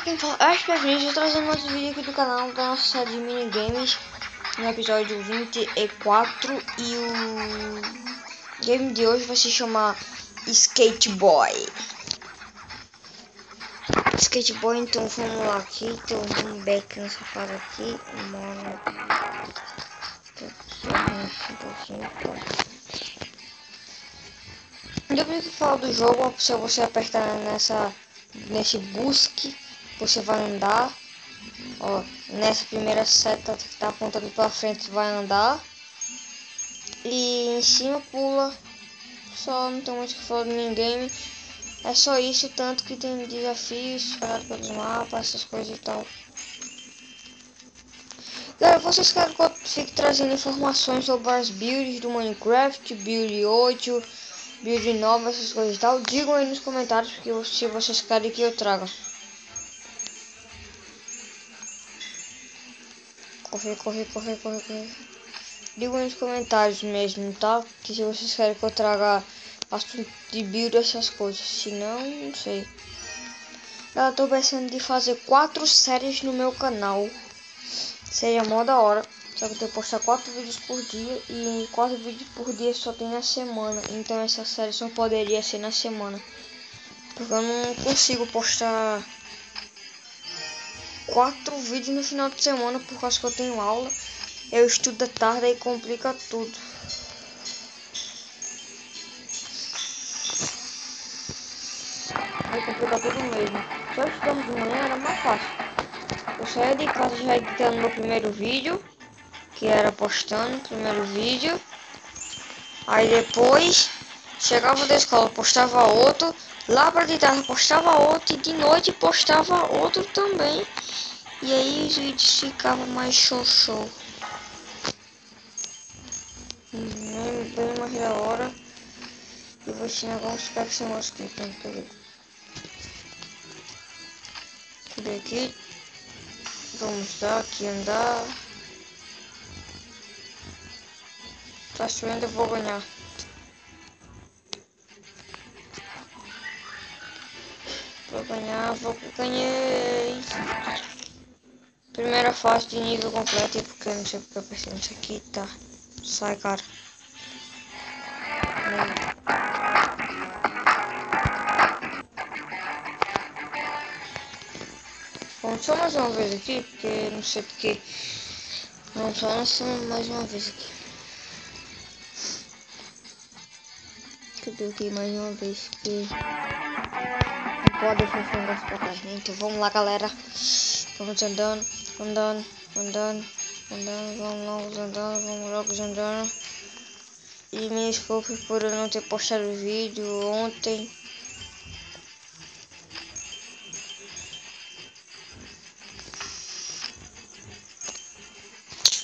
quem fala é Ash Pepinho, trazendo mais um vídeo aqui do canal da nossa série de minigames no episódio 24. E o game de hoje vai se chamar Skate Boy. Skate Boy, então vamos lá aqui. Então vamos back nessa fase aqui. Mano, depois que falar do jogo, se você apertar nesse busque, você vai andar. Ó, nessa primeira seta que tá apontando para frente vai andar. E em cima pula. Só não tem muito o que falar do minigame. É só isso, tanto que tem desafios espalhados pelos mapas, essas coisas e tal. Galera, vocês querem que eu fique trazendo informações sobre as builds do Minecraft, build 8, build 9, essas coisas e tal? Digam aí nos comentários, porque se vocês querem que eu traga. Corre. Digam aí nos comentários mesmo, tá? Que se vocês querem que eu traga assunto de build, essas coisas. Se não sei. Eu tô pensando de fazer 4 séries no meu canal. Seria mó da hora. Só que eu tenho que postar 4 vídeos por dia. E 4 vídeos por dia só tem na semana. Então essa série só poderia ser na semana. Porque eu não consigo postar 4 vídeos no final de semana. Por causa que eu tenho aula. Eu estudo à tarde e complica tudo. Aí complica tudo mesmo. Só estudando de manhã era mais fácil. Eu saía de casa já editando meu primeiro vídeo. Que era postando o primeiro vídeo. Aí depois chegava da escola, postava outro. Lá pra de tarde postava outro. E de noite postava outro também. E aí os vídeos ficavam mais show. Bem mais da hora. Eu vou ensinar como ficar com esse mosquito. Cadê aqui? Vamos dar aqui andar. Tá chovendo, eu vou ganhar. Ganhei. Primeira fase de nível completo, porque eu não sei porque eu pensei nisso aqui, tá? Sai, cara. Vamos só mais uma vez aqui, porque não sei porque. Vamos só mais uma vez aqui. Cadê aqui mais uma vez? Que não pode deixar esse negócio pra cá. Então vamos lá, galera. Vamos andando. Vamos logo andando. E me desculpe por eu não ter postado o vídeo ontem.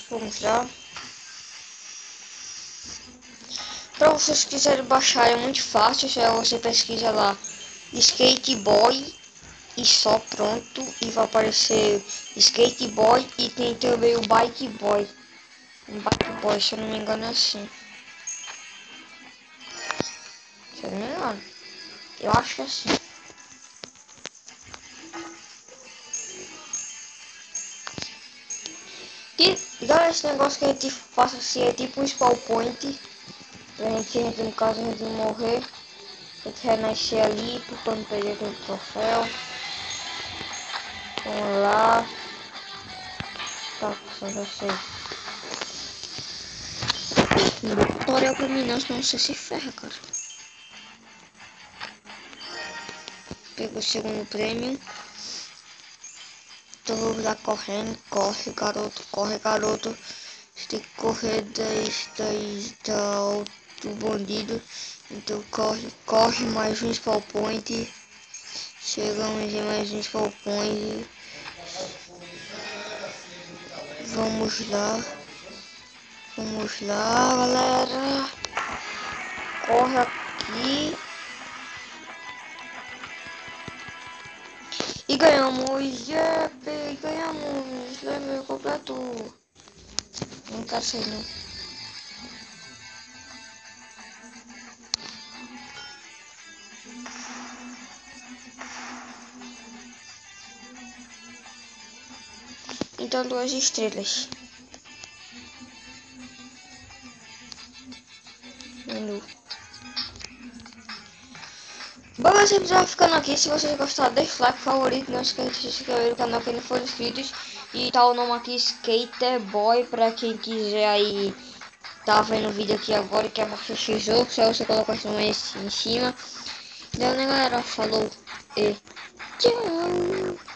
Vamos lá. Para vocês quiserem baixar é muito fácil, só você pesquisa lá Skate Boy e só pronto, e vai aparecer Skate Boy e tem também o Bike Boy. O Bike Boy, se eu não me engano é assim. Se eu não me engano, eu acho que é assim. E galera, esse negócio que a gente faça assim é tipo um spawn point. A gente no caso a gente não morrer, a gente renascer ali porque não perder aquele troféu. Vamos lá. Tá, só já sei. Tutorial pra mim não, senão você se ferra, cara. Pegou o segundo prêmio. Então vou lá correndo. Corre garoto. Você tem que correr do bandido. Então corre mais um spawn point. Chegamos em mais um spawn point. Vamos lá, galera. Corre aqui. E ganhamos. Ganhamos. Level completo. Não quero sair não. Então 2 estrelas. Menu. Bom, esse episódio vai ficando aqui. Se vocês gostaram, deixa o like, favorito. Não esqueça de se inscrever no canal quem não for inscrito. E tá o nome aqui, Skater Boy, pra quem quiser aí. Tá vendo o vídeo aqui agora e quer baixar esse jogo. Só você colocar esse nome em cima. Então, né, galera? Falou e tchau.